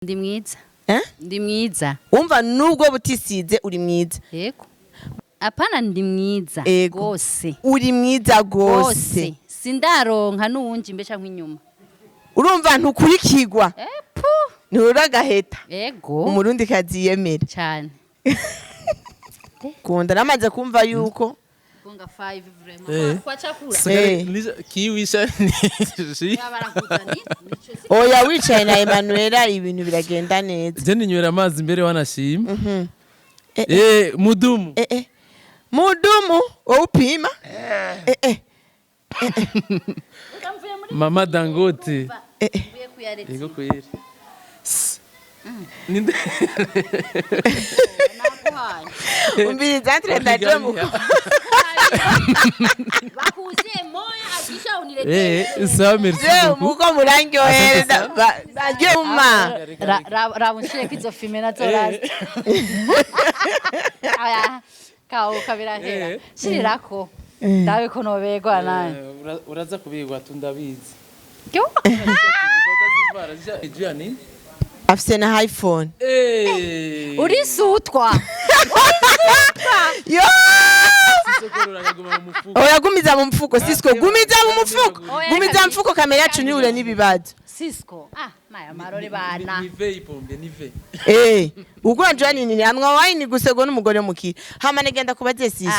Ndi mwiza. Ndi mwiza. Umva nubwo butisize uri mwiza. Yego. Apana ndi mwiza gose. Uri mwiza gose. Sindaronka nuwunji mbe canke inyuma. Urumva ntukurikirwa. Epu. Nturagaheta. Yego. Umurundi kazi yemera. Cyane. Kunda namaze kumva yuko Bunga 5 vraiment. Kwa chakula. Kiwisha ni. Oya wicaye na Emanuela ibintu biragenda neza. Je ninywera amazi imbere wanashima. Mudumu. Mudumu upima. Mama Dangote. Yego kweri. Ninde. Umbiriza ntrenda muko. Bakuze moya agisha unilete. Ça merci beaucoup. Muko murangyohereza. Baryuma. Rabunshire kizo filme na torazi. Aya. Kao kabira hera. Shirirako. Dawe ko nobegwa naye. Uraza kubigwa tundabizi. Kyo? Afise na iPhone. Urisutwa. Yo! Oya gumiza mu mfuko Cisco gumiza mu mfuko. Gumiza mu mfuko kamera yacu ni ure nibibazo. Cisco. Maya marore bana. Nive ipombe nive. Ugonjwa nini amwa wine gusego n'umugore muki. Hama negenda kubaze Cisco.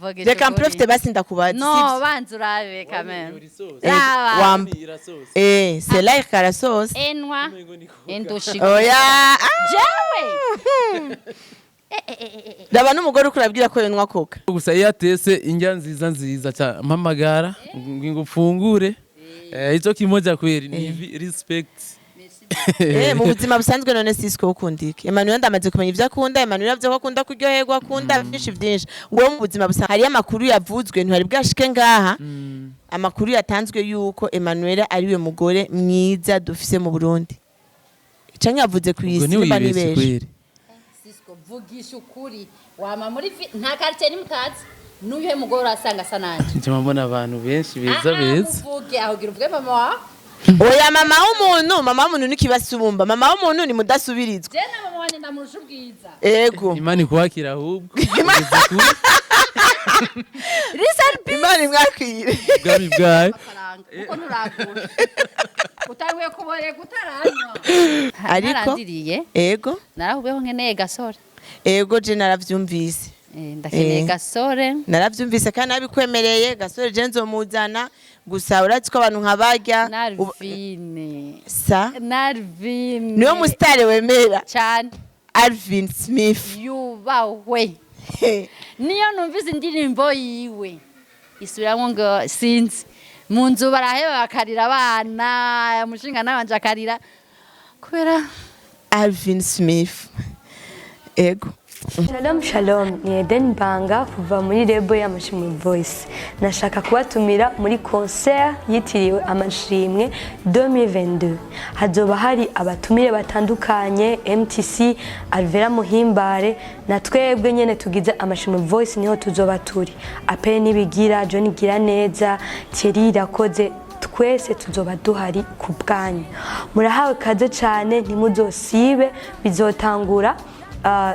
Vogue. Reka mprofite basi ndakubaza. No, banza urabe kamera. C'est là la sauce. Enwa. Endoshi. Oya. Jewe. Daba n'umugore ukurabwira ko yenwa koka. Gusa yatese indya nziza cha mpamagara ngo ufungure. Ico kimoja kweri ni respect. Mu buzima busanzwe none Cisco ukundike. Emmanuel ndamaze kumenya ivyo akunda, Emmanuel avyo akunda kuryoherwa akunda byinshi. Ngo mu buzima busanzwe hari amakuru yavuzwe ntwari bwashike ngaha. Amakuru yatanzwe yuko Emmanuel ariwe mugore mwiza dufise mu Burundi. Canke yavuze kwisi niba nibeshe. Cisco vugisha ukuri. Wama muri nta quartier ni mutazi. Nuye mugore asanga sananje. Nje mbona abantu benshi beza. Uvuge aho gira ubwe mama wa. Oya mama w'umuntu nikibasubumba. Mama w'umuntu ni mudasubirizwa. Je na mama wanje ndamurusha ubwiza. Ego. Imani kwakira ahubwo. Imani mwakire. Gabi bwaye. Uko nturakura. Utaruye kubore gutaranywa. Ariko ego. Narahubeho nkeneye gasore. Ego je naravyumvise. Ndakeneye gasore. Naravyumvise kandi abikwemereye gasore je nzomuzana gusa uratsi ko abantu nkabarya. Narvine. Narvine. Niyo mustare wemera. Cyane. Alvin Smith. Yubawe. Niyo numvise indirimbo yiwe. Isubiramwo ngo sinzi. Munzu baraheba bakarira abana, mushinga nabanje akarira. Kubera Alvin Smith. Ego. Shalom, ni Eden Banga kuva muri Rebo y'amashimwe Voice. Nashaka kubatumira muri concert yitiriwe amashimwe 2022. Hazoba hari abatumire batandukanye, MTC, Alvera Muhimbare, na twebwe nyene tugize amashimwe Voice niho tuzoba turi. Apene nibigira, John Giraneza, Thierry Rakoze, twese tuzoba duhari ku bwanyu. Murahawe kaze cyane ntimuzosibe bizotangura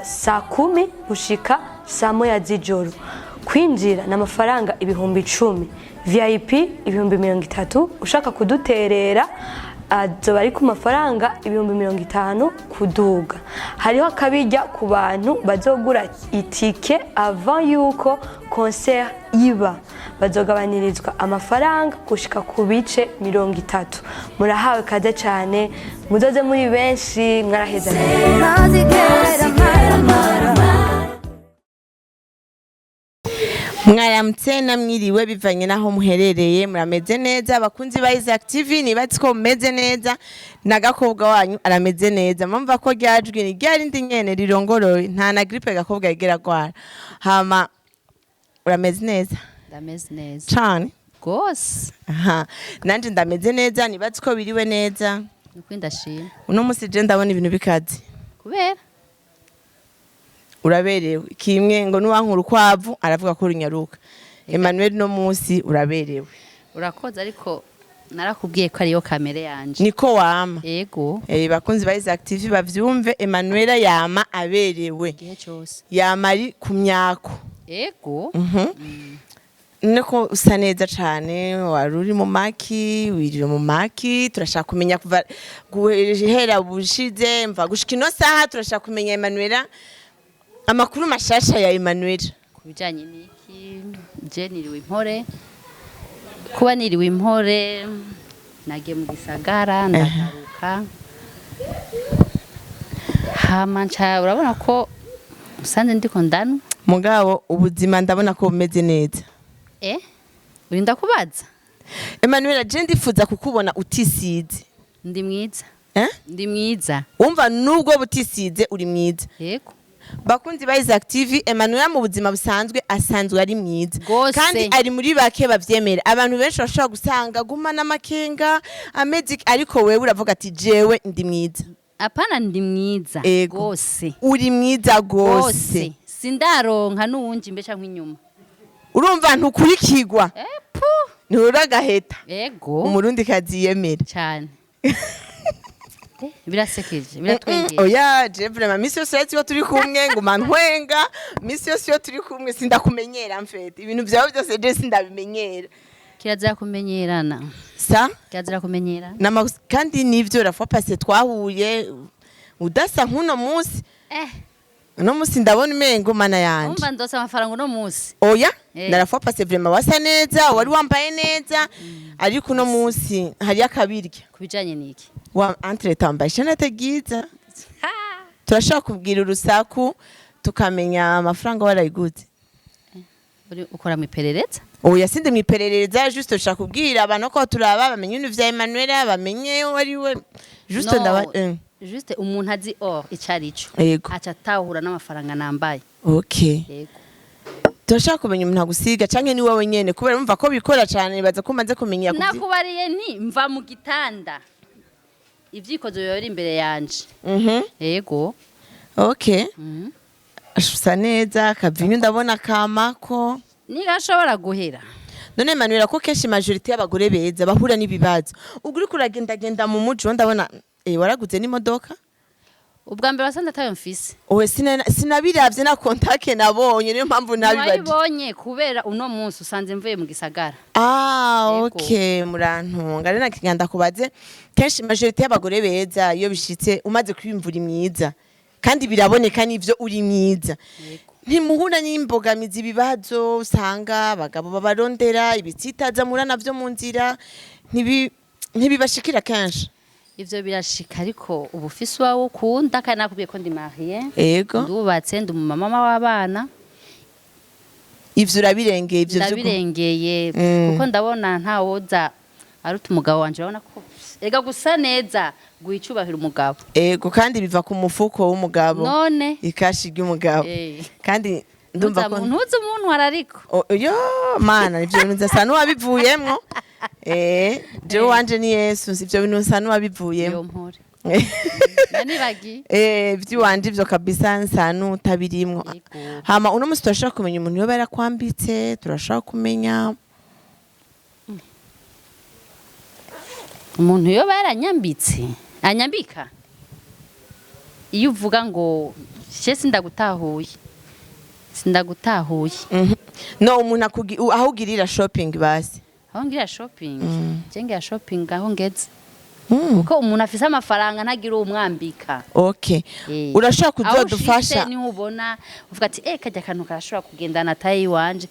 saa 10 gushika saa 1 z'ijoro. Kwinjira n'amafaranga 10,000, VIP 30,000, ushaka kuduterera azoba ari ku mafaranga 50,000 kuduga. Hariho akabijya ku bantu bazogura itike avant yuko concert iba. Bazogabanirizwa amafaranga gushika ku bice 30. Murahawe kaze cyane muzoze muri benshi mwaraheza Mwaramutse namwiriwe bivanye naho muherereye murameze neza abakunzi ba Isaac TV nibatse ko mumeze neza nagakobwa wanyu arameze neza mumva ko ryajwi ni ryarindi nyene rirongoroye nta na grippe gakobwa yigera gwara hama urameze neza ndameze neza cyane gose nanje ndameze neza nibatse ko biriwe neza nuko ndashima uno musi je ndabona ibintu bikazi kubera uraberewe kimwe ngo nuwankuru kwavu aravuga ko runyaruka Emmanuel no musi uraberewe urakoze ariko narakubwiye ko ariyo kamere yanje niko wama yego bakunzi ba Isaac TV bavyumve Emmanuela yama aberewe igihe cyose yama ari ku myako yego niko usa neza cane wari uri mu maki wirira mu maki turashaka kumenya kuva guhera bushize mva gushika ino saha turashaka kumenya Emmanuela amakuru mashasha ya Emmanuela kubijanye n'iki je niriwe impore kuba niriwe impore nagiye mu gisagara ndagaruka hama nca urabona ko usanze ndiko ndanu mugabo ubuzima ndabona ko bumeze neza urinda kubaza Emmanuela je ndifuza kukubona utisize ndi mwiza ndi mwiza umva nubwo butisize uri mwiza yego bakunzi ba Isaac TV Emmanuela mu buzima busanzwe asanzwe ari mwiza Gose. kandi ari muri bake bavyemera abantu benshi bashobora gusanga guma n'amakenga amezi ariko wewe uravuga ati jewe ndi mwiza apana ndi mwiza Ego. gose uri mwiza gose sindaronka n'uwunji mbe canke inyuma urumva ntukurikirwa pu nturagaheta ego umurundi kaziyemera cyane birasekeje biratwengeye oya je vraiment misi yose iyo turi kumwe nguma ntwenga misi yose iyo turi kumwe sindakumenyera mfete ibintu byawe byose je sindabimenyera kirazira kumenyerana sa kirazira kumenyera kandi nivyo rafwa passe twahuye udasa nkuno musi uno musi ndabona imengo mana yanje umva ndose amafaranga uno musi oya narafwa passe vraiment wasa neza wari wambaye neza ariko uno musi hari akabirya kubijanye niki wa entre tambaye shanete giza turashaka kubwira urusaku tukamenya amafaranga warayiguze ukora mu iperereza oya sinde mu iperereza juste ushaka kubwira abantu ko turaba bamenye ibintu vya Emmanuela bamenye wari we juste ndaba juste umuntu azi icarico yego aca atahura n'amafaranga nambaye okay yego turashaka kumenya umuntu agusiga canke ni wowe nyene kubera umva ko bikora cyane baza ko manze kumenya nakubariye nti mva mu gitanda ivyikozo biri imbere yanje yego okay ashusa neza kavinyu ndabona kamako nigashobora guhera none Emmanuela ko kenshi majority y'abagore beza bahura n'ibibazo uguri kuragenda mu muji ndabona waraguze n'imodoka ubwa mbere wasanze atayo mfise owe sinabiravye na contact nabonye niyo mpamvu nabibaje nabibonye kubera uno munsi usanze mvuye mu gisagara okay murantunga rena kiganda kubaze kenshi majority y'abagore beza iyo bishitse umaze kwimvura imyiza kandi biraboneka n'ivyo uri myiza ntimuhura n'imbogamizi ibibazo usanga abagabo babarondera ibitsitaza murana vyo mu nzira ntibibashikira kenshi ivyo birashika ariko ubufisi wawo kunda kandi nakubwiye ko ndi marié yego ndubatse ndi umumama w'abana ivyo urabirengeye ivyo ndabirengeye kuko ndabona ntawoza aruta umugabo wanje urabona ko ega gusa neza guhicubahira umugabo yego kandi biva ku mufuko w'umugabo none ikashi ry'umugabo kandi ndumva ko ntuzi umuntu arariko yo mana ivyo bintu nsa n'uwabivuyemwo je wanje ni Yesu ivyo bintu nsa n'uwabivuyemwo yo mpore nanibagi vy'iwanje ivyo kabisa nsa n'utabirimwo hama uno musi turashaka kumenya umuntu yoba yarakwambitse turashaka kumenya umuntu yoba yaranyambitse anyambika iyo uvuga ngo je sindagutahuye no umuntu aho ugirira shopping basi aho ngira shopping ngira shopping aho ngeze kuko umuntu afise amafaranga ntagira umwambika okay urashaka kuzodufasha ni ubona uvuga ati kajya kantu karashobora kugendana tayi wanje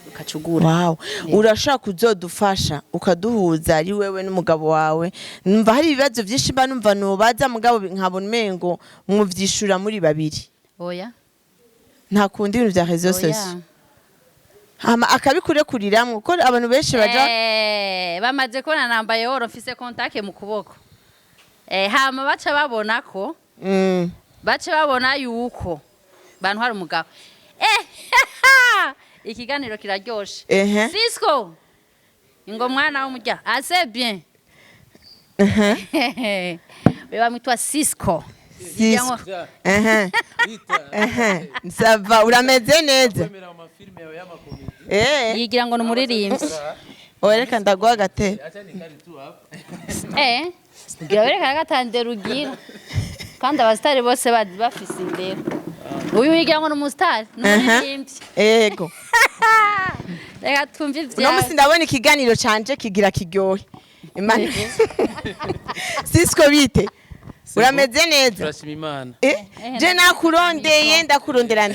ukacugura wow urashaka kuzodufasha ukaduhuza ari wewe n'umugabo wawe numva hari ibibazo byinshi ba numva nubaza mugabo nkabona umengo muvyishura muri babiri oya nta kundi ibintu vya réseaux sociaux hama akabikurekuriramwe ko abantu benshi baja bamaze ko nambaye woro mfise contact mu kuboko hama baca babona ko baca babona yuko bantu hari umugabo ikiganiro kiraryoshe Cisco ngo mwana w'umurya assez bien beba mwitwa Cisco sava urameze neza yigira ngo numuririmbyi Owereka ndaguha gatebe. acha nikari tu hapa. kugira werekana gatande rugira kandi abastari bose bafise imbere uyu wigira ngo n'umustari n'umuririmbyi Ego. reka twumve No ivyawe musi ndabona ikiganiro canje kigira kiryohe. Imana. Sisco bite? Urameze neza? Turashima Imana. Je nakurondeye ndakurondera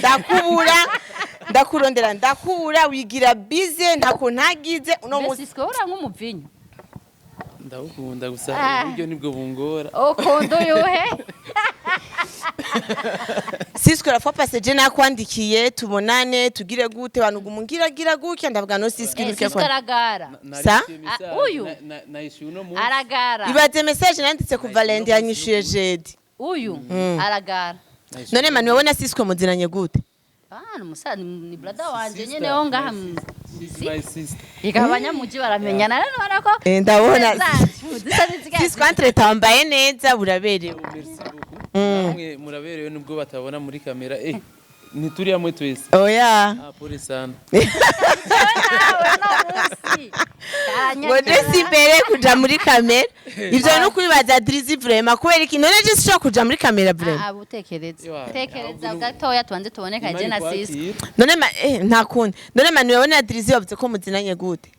ndakubura wigira bize ntako ntagize uno musi. Sisco ura nk'umuvinyu Ndagukunda gusa uburyo nibwo bungora. Okondo yohe Sisco la fois passée je nakwandikiye tubonane tugire gute banugumugira gutya ndavuga no Sisco iruke Sisco kwa. aragara Sa? Uyu Naishu no mu. aragara Ibaze message nanditse ku Valente yanyishuye jedi. uyu aragara None manu wabona Sisco muziranye gute? n'umusaza ni brother wanje nyene wo ngaha My sister. ika abanyamuji baramenyana rero barako Ndabona Sisco Sisco entre tambaye neza buraberewe. Merci beaucoup. Namwe muraberewe nubwo batabona muri kamera. Nituri hamwe twese. Oya. Pole sana. Modeste imbere kuja muri kamera. Ivyo no kwibaza Drizzy vraiment kubera iki none je sho kuja muri kamera vraiment. Tekereza gatoya tubanze tuboneka je na Sisco None nta kundi. None manu yabona Drizzy yavuze ko muzinanye gute?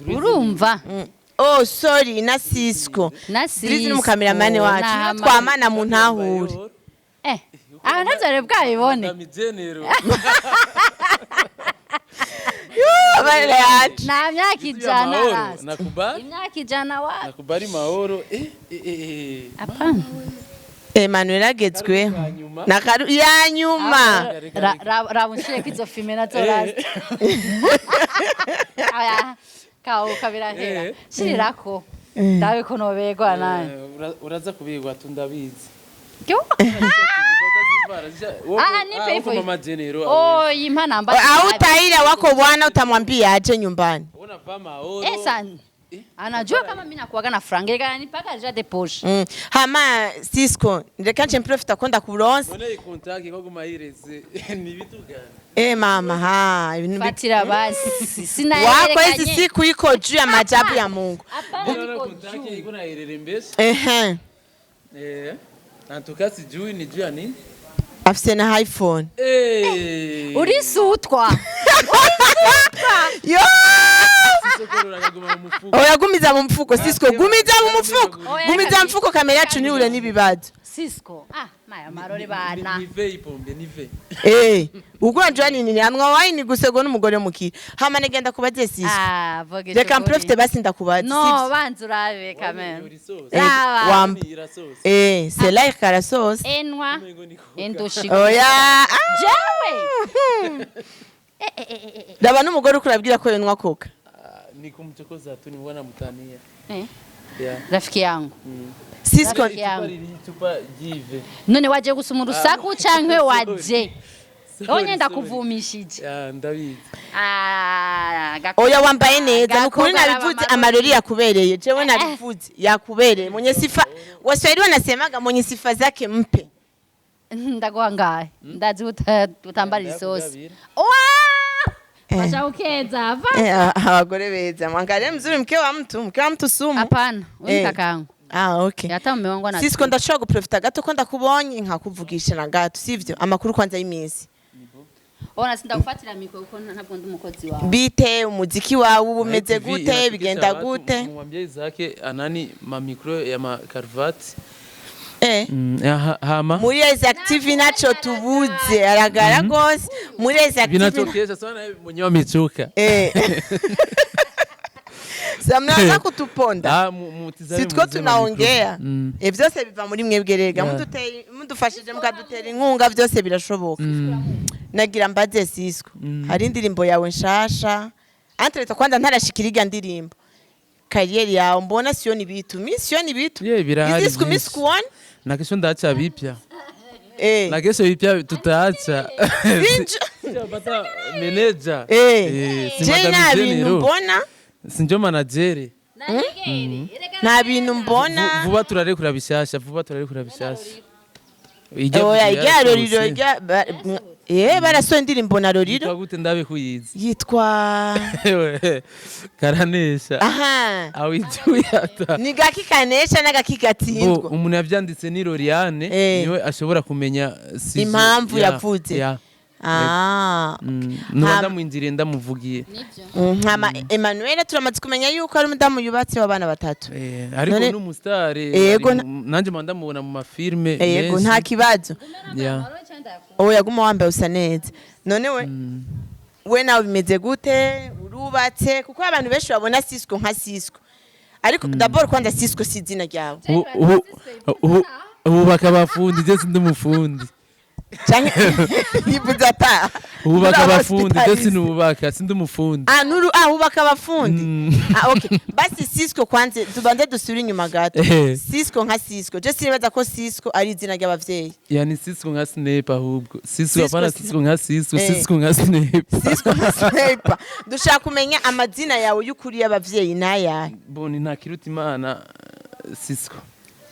urumva Oh sorry na Sisco. na Drizzy ni mukameramane wacu. Niyo twamana mu ntahure. aha ntazare bwabibone Ndamijenero. Abana yacu. nta myaka ijana rasi Nakubali. imyaka ijana wa Nakubali mahoro. apana Emmanuel agezweho. Nakaru ya nyuma. rabunshiye kizo filme nazo rasi aya kawo kabirahera shirirako ndabe ko nobegwa naye Uraza kubigwa tundabizi. Kyo? Ni pay for mama Jenero. Oh, yimpa namba. Au taila wako bwana utamwambia aje nyumbani. Unavaa maoro. San. Anajua kama mimi nakuaga na franga ega nipaka ja de poche. Hama Sisco, ndeka nje profita kwenda kuronse. Mbona ikontakti ko gumahireze ni bitu gani? Mama ha, Fatira basi. Sina wako hizi siku iko juu ya maajabu ya Mungu. Mbona kontakti iko na irerembesha? Antuka sijui ni juu ya nini? Afise na iPhone. Urisutwa. Yo! Oya gumiza mu mfuko Sisco, gumiza mu mfuko. Gumiza mfuko kamera yacu ni ure nibibazo. Sisco. Maya marore bana. Nive ipombe nive. Ugonjwa nini amwa wine gusego n'umugore mukira. Hama negenda kubaze Sisco. Voge. Reka profite basi ndakubaza. No, banzu rabe kamera. Wamba. C'est là ikara sauce. Enwa. Endoshi. Oya. Jewe. Daba n'umugore ukurabwira ko yenwa koka. Ni kumchokoza tu niona mtania. Rafiki yangu. Sisco tupa jive. None waje gusuma urusaku cankwe waje. Onye ndakuvumishije. Ndabizi. Oya wambaye neza nukuri nabivuze amarori yakubereye jewe nabivuze yakubereye mwenye sifa Waswahili wanasemaga mwenye sifa zake mpe. Ndaguha ngahe ndazi utambara isosi. Basha ukeza hapa. Abagore beza mwangalie mzuri mke wa mtu sumu. Hapana, wewe kakangu. Okay. Yata mume wangu anataka. Sisco ndashobora guprofita gato ko ndakubonye nkakuvugisha na gato sivyo amakuru kwanza y'iminsi. Ona sinda gufatira mikoro uko ntabwo ndi umukozi wawe. Bite umuziki wawe ubumeze gute bigenda gute? Mwambie zake anani ma micro ya ma karvati. Hama muri active nacho tubuze aragara gose muri active binatokesha sana mwenyewe amechoka samnaza kutuponda mutizame sitwo tunaongea vyose biva muri mwebwe rega mudufashije mukadutera inkunga vyose birashoboka nagira mbaze Sisco hari indirimbo yawe nshasha antreta kwanda ntarashikiriga ndirimbo kariyeri yawe mbona sioni bitu Sisco miss kuone na kesho ndaacha vipya na kesho vipya tutaacha pata manager jena bintu mbona sinjo manager nta bintu mbona vuba turarekura bishasha oya igaro riro barasohoye indirimbo na Roriro yitwa gute ndabe kuyizi yitwa karanesha aha awituyata ni gaki kanesha n'agaki gatsindwa umuntu yavyanditse ni Loriane niwe ashobora kumenya impamvu yavuze nubanda mwinjire ndamuvugiye nkama Emmanuel turamaze kumenya yuko ari umudamu yubatse w'abana batatu ariko n'umusitari nanje manda mubona mu mafilme yego nta kibazo yaguma wambaye usa neza none we nawe bimeze gute urubatse kuko abantu benshi babona Sisco nka Sisco ariko d'abord kwanza Sisco si izina ryawe ubu bakabafundi je sindi umufundi yivuze ata ubaka abafundi ndetse n'ubaka sindi umufundi ubaka abafundi okay basi Sisco kwanze tubanze dusubira inyuma gato Sisco nka Sisco je sinibaza ko Sisco ari izina ry'abavyeyi yani Sisco nka Sniper ahubwo Sisco apana Sisco nka Sisco nka Sniper Sisco nka Sniper dushaka kumenya amazina yawe y'ukuri y'abavyeyi nayahe boni nta kiruta imana Sisco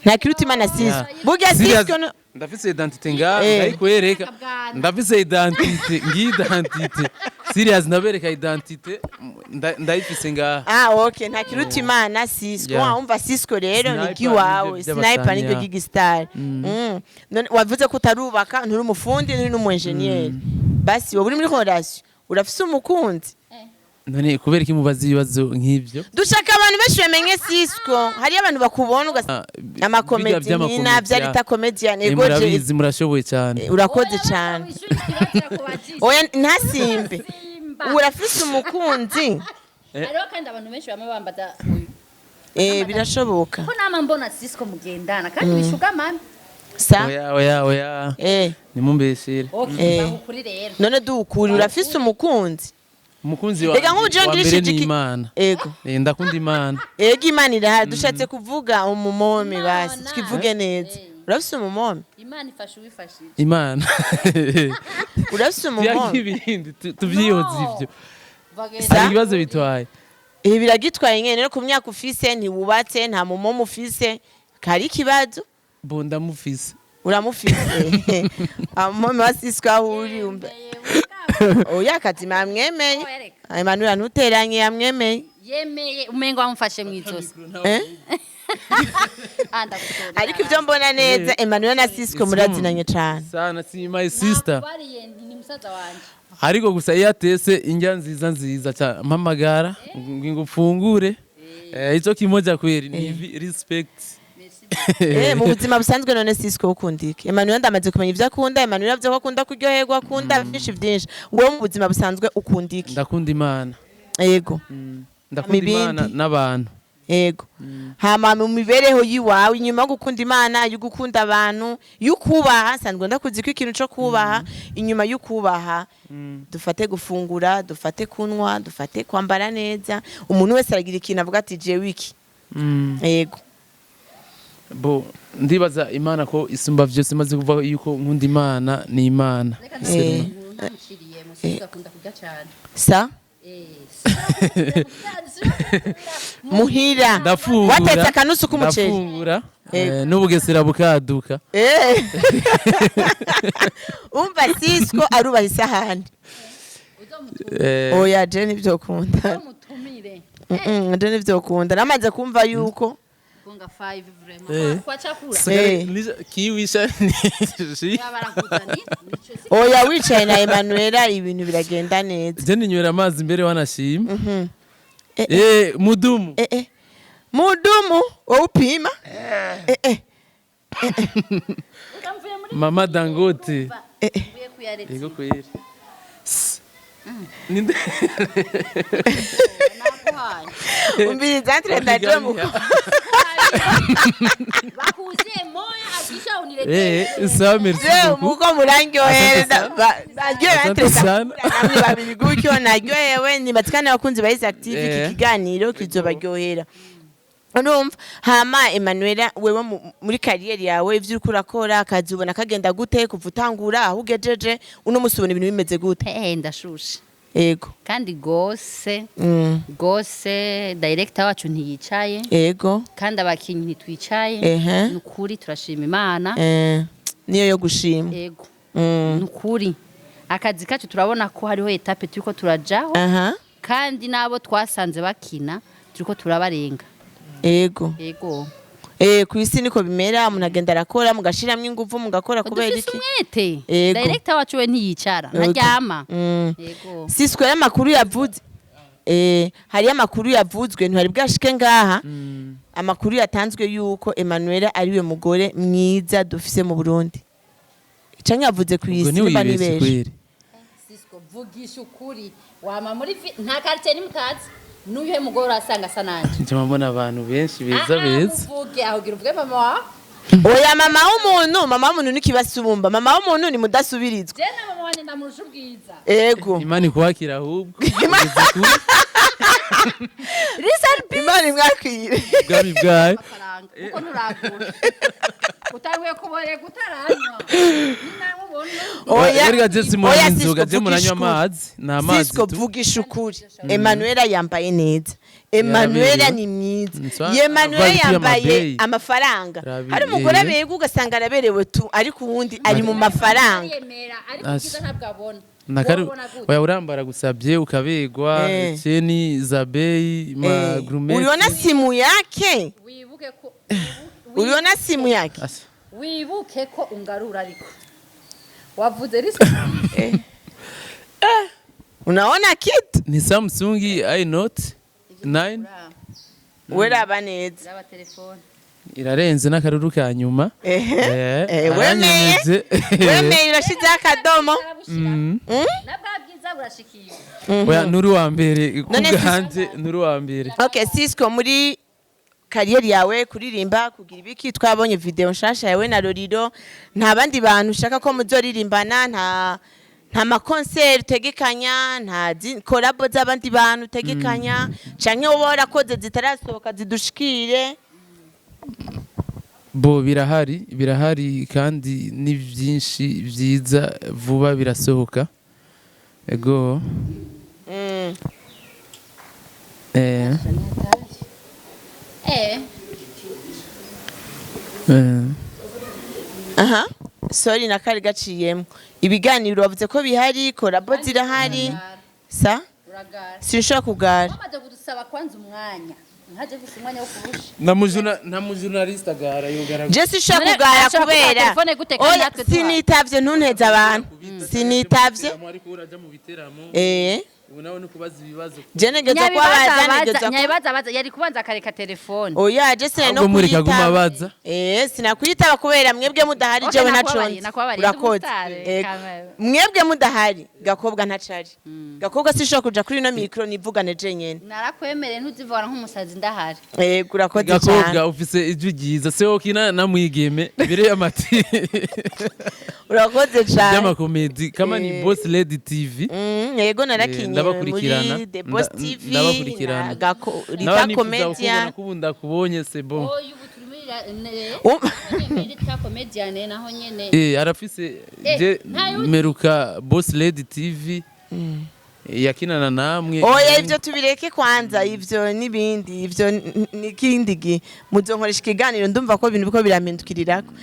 nta kiruta imana Sisco burya Sisco ndafise identité ndayikwereka ndafise identité ngidentité serious nabereka identité ndayifise ngaha okay nta kiruta imana Sisco umva Sisco rero ni giwawe sniper ni gigistar wavuze ko utarubaka nturi umufundi nturi n'umu engineer basi wowe uri muri relation urafise umukunzi none kubera iki mubaza ibibazo nk'ivyo dushaka abantu benshi bamenye Sisco hari abantu bakubona ugasanga amakomedi nina vyarita comedian ego je murabizi murashoboye cyane urakoze cyane oya ntasimbe urafise umukunzi ariko kandi abantu benshi bamwe bambaza birashoboka ko nama mbona Sisco mugendana kandi bishuga mami oya nimumbeshere ukuri rero none dukuri urafise umukunzi umukunzi wa mbere ni Imana ego ndakunda Imana Imana irahari dushatse kuvuga umumomi basi twivuge neza urafise umumomi Imana ifasha uwifashije Imana urafise umumomi ibindi tuvyihoze ivyo hari ibibazo bitwaye biragitwaye nyene no ku myaka ufise ntiwubatse nta mumomi ufise kari ikibazo ndamufise uramufise umumomi wa Sisco ahuri oya kati mwemeye Emmanuel ntuteranye yamwemeye yemeye umengo amufashe mwizosi ariko ivyo mbona neza Emmanuel na Sisco murazinanye cyane sana si my sister ni musaza wanje ariko gusa iyo atese indya nziza cyane mpamagara ngo ufungure ico kimoja kweri ni respect mu buzima busanzwe none Sisco ukundike Emmanuel ndamaze kumenya ivyo akunda Emmanuel avyo ko akunda kuryoherwa akunda byinshi wowe mu buzima busanzwe ukundike ndakunda Imana yego ndakunda Imana n'abantu yego hama mu mibereho yiwawe inyuma yo gukunda Imana yo gukunda abantu yukubaha sanzwe ndakuzi ko ikintu cyo kubaha inyuma yukubaha dufate gufungura dufate kunwa dufate kwambara neza umuntu wese aragira ikintu avuga ati je wiki yego bo ndibaza Imana ko isumba vyose maze kuva yuko nkunda Imana ni Imana sa muhira watetse akanusu k'umuceri ndafungura n'ubugesera bukaduka umva Sisco arubaha isahani oya je nivyo kunda je nivyo kunda namaze kumva yuko Gonga 5 vraiment. Kwa chakula. Kiwisha. Oya wicaye na Emmanuel ibintu biragenda neza. Je ninywera amazi imbere wanashima. Mudumu. Mudumu upima. Mama Dangote. Ego kweli. Ninde. Umbiriza ntrenda jomu. Bakuze moya akisha uniletee. Sawa merci beaucoup. Muko murangyohereza. Naryohewe ntrenda. Namwe babiri gutyo naryohewe nibatikane abakunzi ba Active iki kiganiro kizobaryohera. Urumva hama Emmanuel wewe muri career yawe ivyo uriko urakora akazubona kagenda gute kuva utangura aho ugejeje uno musubona ibintu bimeze gute ndashushe yego kandi gose director wacu ntiyicaye yego kandi abakinyi ntitwicaye nukuri turashima Imana niyo yo gushima yego nukuri akazi kacu turabona ko hariho etape turiko turajaho aha kandi nabo twasanze bakina turiko turabarenga ego yego kwisi niko bimera umuntu agenda arakora mugashiramwe ingufu mugakora kubera dufise iki umwete Yego. director wacu we ntiyicara ntaryama yego siswe y'amakuru yavuze hari amakuru yavuzwe ntihari bwashike ngaha amakuru yatanzwe yuko Emmanuel ariwe mugore mwiza dufise mu Burundi canke yavuze kwisi niba nibeje Cisco vugisha ukuri wama muri nta quartier ni mutazi nuye mugore asanga sananje njya mbona abantu benshi beza uvuge aho gira uvuge mama wa oya mama w'umuntu nikibasumba mama w'umuntu ni mudasubirizwa je na mama wanje ndamurusha ubwiza ego imana ikwakira ahubwo imana imwakire ubwami bwawe amafaranga kuko nturagura utanguye kubore gutaranywa oya erega je simona oya, inzoga Cisco, je muranywa vugisha amazi ni amazi Cisco tu vugisha ukuri Emmanuel yambaye neza Emmanuel Yaraberewe. ni mwiza Nswa- Emmanuel Valentine yambaye Mabey. amafaranga Rabi- hari umugore abego ugasanga araberewe tu ariko uwundi ari mu mafaranga yemera ariko ubwiza ntabwo abona nakari Wabona gute? oya urambara gusabye ukabegwa cheni za bei ma grumeti uliona simu yake wibuke ko uliona simu yake Asa. wibuke ko ungarura ariko wavuze rise unaona kitu ni Samsung i-Note 9 weraba neza zaba telefone irarenze n'akaruru ka nyuma wemeye aranyemeze. wemeye urashizeho akadomo nabwabwiza burashikiye oya nuri wa mbere None kubwanje nuri wa mbere okay Cisco muri kariyeri yawe kuririmba kugira ibiki twabonye video nshasha yawe na Roriro nta bandi bantu ushaka ko muzoririmbana nta makonseri utegekanya nta korabo z'abandi bantu utegekanya canke wowe warakoze zitarasohoka zidushikire bo birahari kandi ni byinshi byiza vuba birasohoka ego aha sorry nakari gaciyemo ibiganiro bavuze ko bihari korabo zirahari sa uragara sinshobora kugara bamaze kudusaba kwanza umwanya ntaje gusa umwanya wo kurusha nta mujurnaliste agara yogara je sinshobora None kugara ashobora kugira kubera telefone gute kandi oya natwe tuha- sinitavye ntunteze abantu sinitavye ariko uraja mu biteramo ubu nawe ni kubaza ibibazo je negeza ko abaza negeza ko nyabibaza yari kubanza akareka telefone oya je sina no ahubwo muri kaguma kuyitaba baza sinakuyitaba kubera mwebwe mudahari Okay, jewe nakubabariye, naconze nakubabariye, urakoze ndumutare, Ego. kamera. mwebwe mudahari gakobwa ntacari gakobwa sinshobora kuja kuri ino mikro nivugane je nyene narakwemereye ntuzivana nk'umusazi ndahari urakoze gakobwa cyane ufise ijwi ryiza se wokina na mwigeme bire amati urakoze cyane y'amakomedi kama ni Boss Lady TV yego narakinye ndabakurikirana. muri The Boss TV Ndabakurikirana. Rita n'abandi Comedian kubu ndakubonye c'est bon oyu ubu turi muri Rita Comedian naho nyene arafise Eh, je ntayo- meruka Boss Lady TV yakinana namwe oya ivyo tubireke kwanza ivyo nibindi ivyo nikindi gi muzonkoresha ikiganiro ndumva ko ibintu biko birampindukirirako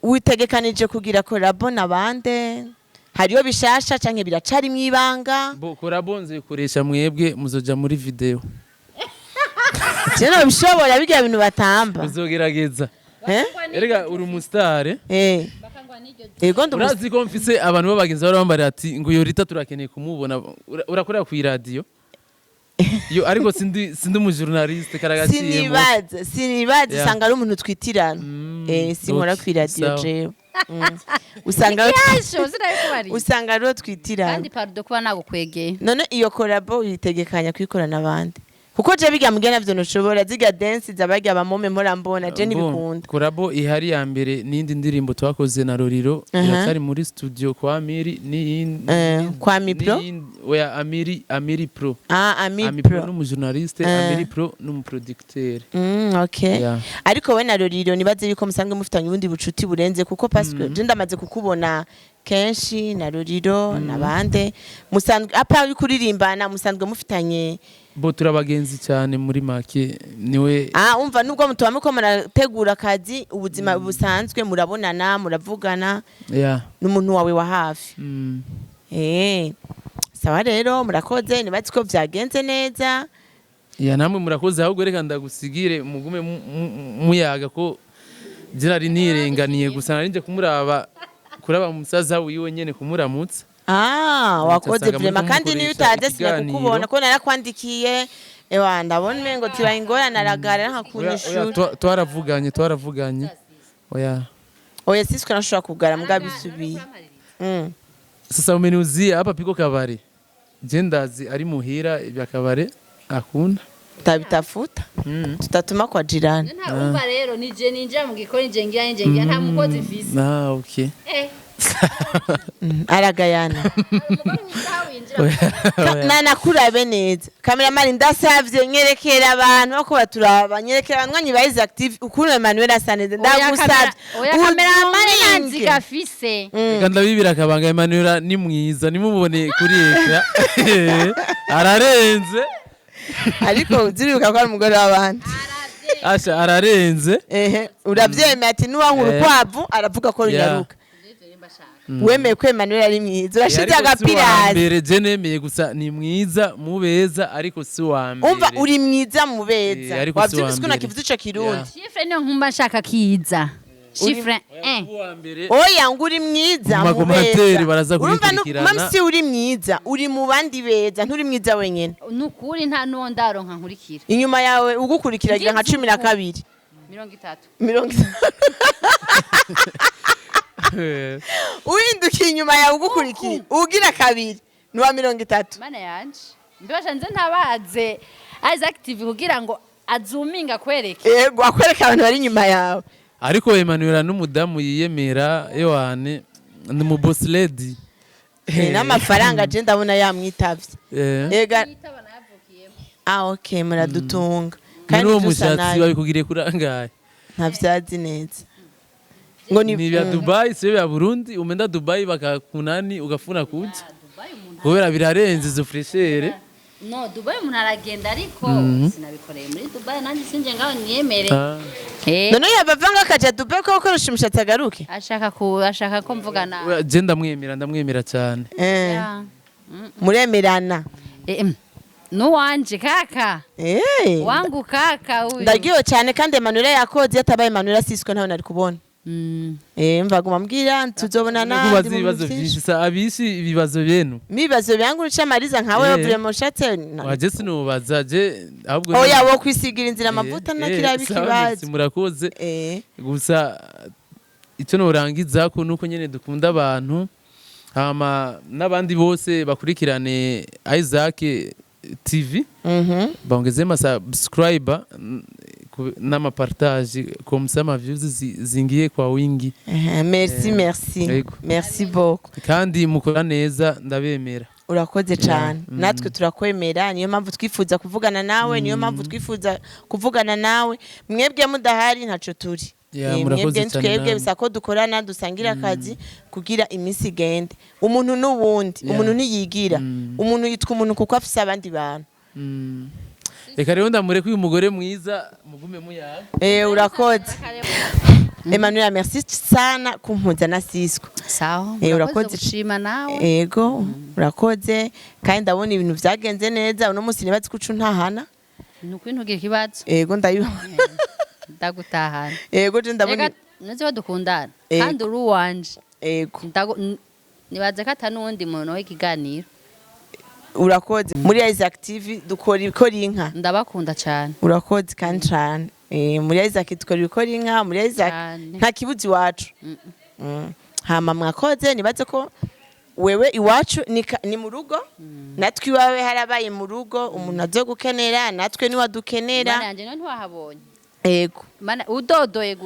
witegekanije kugira korabo nabande hariyo bishasha canke biracari mwibanga bo korabonze koresha mwebwe muzoja muri video cyane bishobora bigira ibintu batamba uzogerageza eh erega uri umustar bakangwa n'iryo yego ndumu urazi ko mfise abantu b'abagenzi bari bambara ati ngo yo Rita turakeneye kumubona urakorera ku radio yo ariko sindi umujurnaliste karagaciyemo sinibaza usanga ari umuntu twitirana sinkora ku radio jewe usanga yasho sinabikubariye usanga ari twitirana kandi pardon kuba nagukwegeye none iyo korabo uyitegekanya kwikorana abandi kuko je biga mugena vyo ntushobora ziga dance zabarya abamome mpora mbona je nibikunda korabo ihari ya mbere n'indi ndirimbo twakoze na Roriro iracyari muri studio kwa Amiri kwa Mipro oya Amiri Pro Amiri Pro n'umujournaliste Amiri Pro n'umuproducteur okay Yeah. ariko we na Roriro nibaze yuko musanzwe mufitanye ubundi bucuti burenze kuko parce que je ndamaze kukubona kenshi na Roriro nabande musanzwe apa kuririmbana musanzwe mufitanye bo turabagenzi cyane muri make niwe umva nubwo mutuba muko murategura akazi ubuzima busanzwe murabonana muravugana n'umuntu wawe wa hafi sawa rero murakoze nibatse ko vyagenze neza namwe murakoze ahubwo reka ndagusigire mugume muyaga ko jirari nirenganiye gusa narinje kuraba umusaza wiwe nyene kumuramutsa wakoze vrema kandi niyo utaje sinakukubona ko narakwandikiye ewa ndabona umengo tibaye ingorane aragara nkakunyishura twaravuganye oya siswe nashobora kugara mbwa bisubiye sasa umenuzie hapa piko kabare jendazi ari muhira ibya kabare akunda tabitafuta tutatuma kwa jirani nta rero nije ninjira mu gikoni njengira nta mukozi mfise okay aragayana nakurabe neza kameramani ndasavye nyerekera abantu bako baturaba nyerekera abanywanyi ba active ukuntu Emmanuel asaneze ndagusavye oya kameramani nanzi gafise kandi bibira akabanga Emmanuel ni mwiza nimubone kuri ekra ararenze ariko ziribuka ko ari umugore w'abandi asha ararenze uravyemeye ati nuwankuru kwavu aravuga ko runyaruka wemeye ko Emmanuel ari mwiza urashize agapirazi mbere je nemeye gusa ni mwiza mubeza ariko si wa mbere umva uri mwiza mubeza wavyumvise ko nakivuze ico kirundi chiffre niyo nkumba nshaka kiza chiffre 1 oya ngo uri mwiza mubeza urumva mamsi uri mwiza uri mu bandi beza nturi mwiza wenyene nukuri nta nuwo ndaronka nkurikira inyuma yawe ugukurikiragira nka 12 30 uhindukiye inyuma yawe ugukurikiye ugira kabiri nuwa 30 mana yanje mbibasha nze ntabaze as active kugira ngo azuminga kwereke yego akwereka abantu bari inyuma yawe ariko Emmanuel n'umudamu yiyemera yohane ni mu boss lady n'amafaranga je ndabona yamwitavye ega itabana yavukiyemo okay muradutunga kandi uwo mushatsi babikugiriye kurangaye ntavyazi neza ngo ni vya Dubai se vya Burundi umenda Dubai bakakunani ugafuna kuja kubera birarenze izo freshere no Dubai umuntu aragenda ariko sinabikoreye muri Dubai nanjye sinje ngaho niyemere none yabavanga akaja Dubai ko korosha umushatsi agaruke ashaka ko mvugana je ndamwemera cyane muremerana nuwanje kaka wangu kaka uyu ndagiyo cyane kandi Emmanuel yakoze yatabaye Emmanuel sisiko ntawe nari kubona mvaguma mbwira tuzobonana kubaza ibibazo byinshi abisi ibibazo benu mibazo byangu ncamariza nkawe vraiment ushatse waje sinubaza je ahubwo oya wo kwisigira inzira amavuta nakira bikibazo murakoze gusa icyo norangiza ko nuko nyene dukunda abantu hama nabandi bose bakurikirane Isaac TV bongeze ma subscribe nama partage comme ça ma views zingiye kwa wingi merci beaucoup kandi mukora neza ndabemera urakoze cyane natwe turakwemera niyo mpamvu twifuza kuvugana nawe niyo mpamvu twifuza kuvugana nawe mwebwe mudahari ntaco turi mwebwe twebwe bisa ko dukorana dusangira akazi kugira iminsi igende umuntu n'ubundi umuntu ntiyigira umuntu yitwa umuntu kuko afise abandi bantu reka rero ndamureke uyu mugore mwiza mugume muyaga urakoze Emmanuel merci sana kumpuza na Sisco sawa urakoze ushima nawe yego urakoze kandi ndabona ibintu vyagenze neza uno munsi nibazi kucu ntahana nukwintugira kibazo yego ndabibona ndagutahana yego je ndabona nzi dukundana kandi uri wanje yego nibaze ko atanundi muntu w'ikiganiro urakoze muri Isaac TV dukora inka ndabakunda cyane urakoze kandi cyane muri Isaac dukora inka muri Isaac nta kibuzi wacu hama mwakoze nibaze ko wewe iwacu ni mu rugo natwe iwawe harabaye mu rugo umuntu azo gukenera natwe ni wadukenera mana yanje none wahabonye yego mana udodoye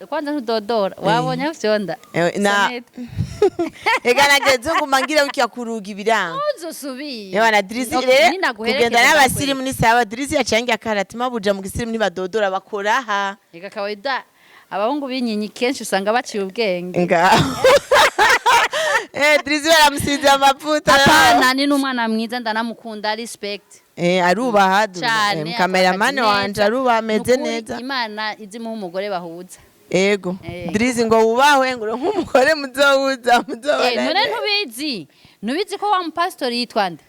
kwanza ntudodora wabonye fyonda na ega nageze ngumangira ukiya kuruga ibiranga uzosubiye yewe na Drizzy rero kugenda n'abasirimu ni sawa Drizzy yacangiye akarati mabuja mu gisirimu ntibadodora bakora ha ega kawaida abahungu b'inyinyi kenshi usanga baciye ubwenge Drizzy baramusize amavuta. Apana ni n'umwana mwiza ndanamukunda respect. Arubaha Cyane, cameraman wanje arubaha ameze neza. Imana izi mu umugore bahuza. Ego. Drizzy ngo wubahwe ngo nk'umugore muzohuza muzobana. None ntubizi ko wa mupastori yitwa nde?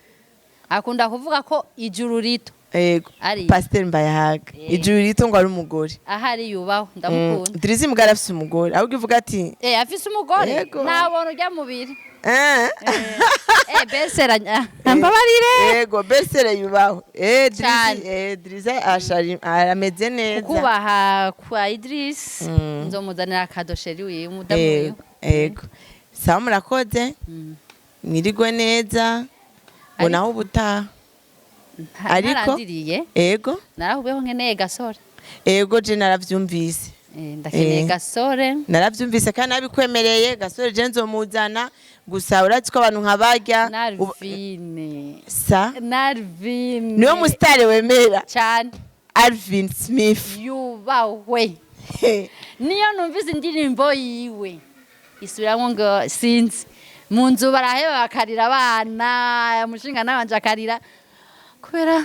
Akunda kuvuga ko ijuru rito. Ego. Pasteur Mbayahaga. Ijuru rito ngo ari umugore. Ahari yubaho ndamukunda. Drizzy mugara afise umugore. Ahubwo ivuga ati afise umugore. Ntabona urya mubiri. Besera mbabarire. Ego besera yubaho. Drizzy ashari arameze neza. Kubaha kwa Idris nzomuzanira akadosheri wiwe umudamu. Ego. Sawa murakoze. Mwirigwe neza. Bonaho ubutaha. Ariko ego narahubeho nkeneye gasore. Ego je naravyumvise. Ndakeneye gasore. Naravyumvise kandi nabikwemereye gasore je nzomuzana gusa urazi ko abantu nkabarya Narvine. Narvine. Niyo mustare wemera cyane. Alvin Smith. Yubawe. Niyo numvise indirimbo yiwe. Isubiramwo ngo sinzi. Mu nzu baraheba bakarira abana, umushinga nabanje akarira. Kubera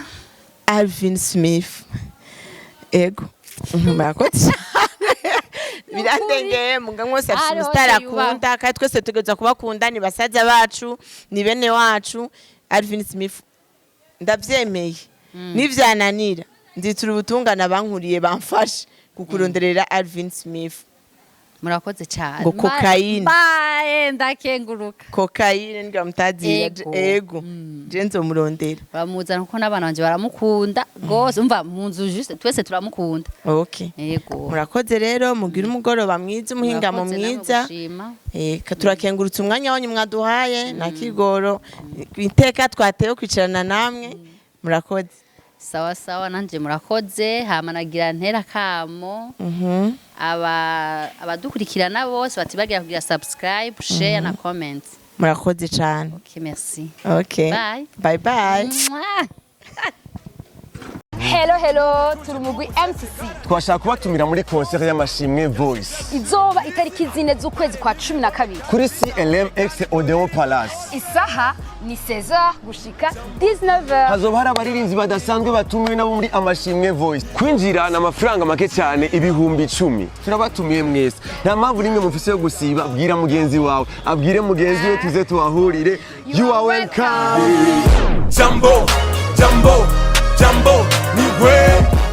Alvin Smith. Ego. Murakoze. Birandengeye muga mwose afite umustar akunda kandi twese tugeza kubakunda ni basaza bacu ni bene wacu. Alvin Smith ndavyemeye nivyananira nzitura ubutungana bankuriye bamfashe kukuronderera Alvin Smith. Murakoze cyane. Ngo cocaine. Ndakenguruka. Cocaine ndwa mutazira. Ego. Je nzomurondera. Bamuzana kuko nabana banje baramukunda gose umva munzu juste twese turamukunda. Okay. Yego. Murakoze rero mugira umugoroba mwiza umuhingamo mwiza. Turakengurutse umwanya wanyu mwaduhaye na kigoro iteka twatewe kwicarana namwe. Murakoze. Sawa sawa nanje murakoze hama nagira ntera kamo. Abadukurikirana bose batibagira kugira subscribe, share na comment. Murakoze cyane. Okay, merci. Okay. Bye. Bye bye. Hello, turi mugwi MCC. Twashaka kubatumira muri concert y'amashimwe Voice. Izoba itariki 4 z'ukwezi kwa 12. Kuri CLMX Odeon Palace. Isaha ni 16h gushika 19h. Hazoba hari abaririmbyi badasanzwe batumiwe nabo muri amashimwe Voice. Kwinjira na amafaranga make cyane ibihumbi 10. Turabatumiye mwese. Nta mpamvu nimwe mufise yo gusiba, abwira mugenzi wawe, abwire mugenzi we tuze tuhahurire. You are welcome. Jambo, ni we.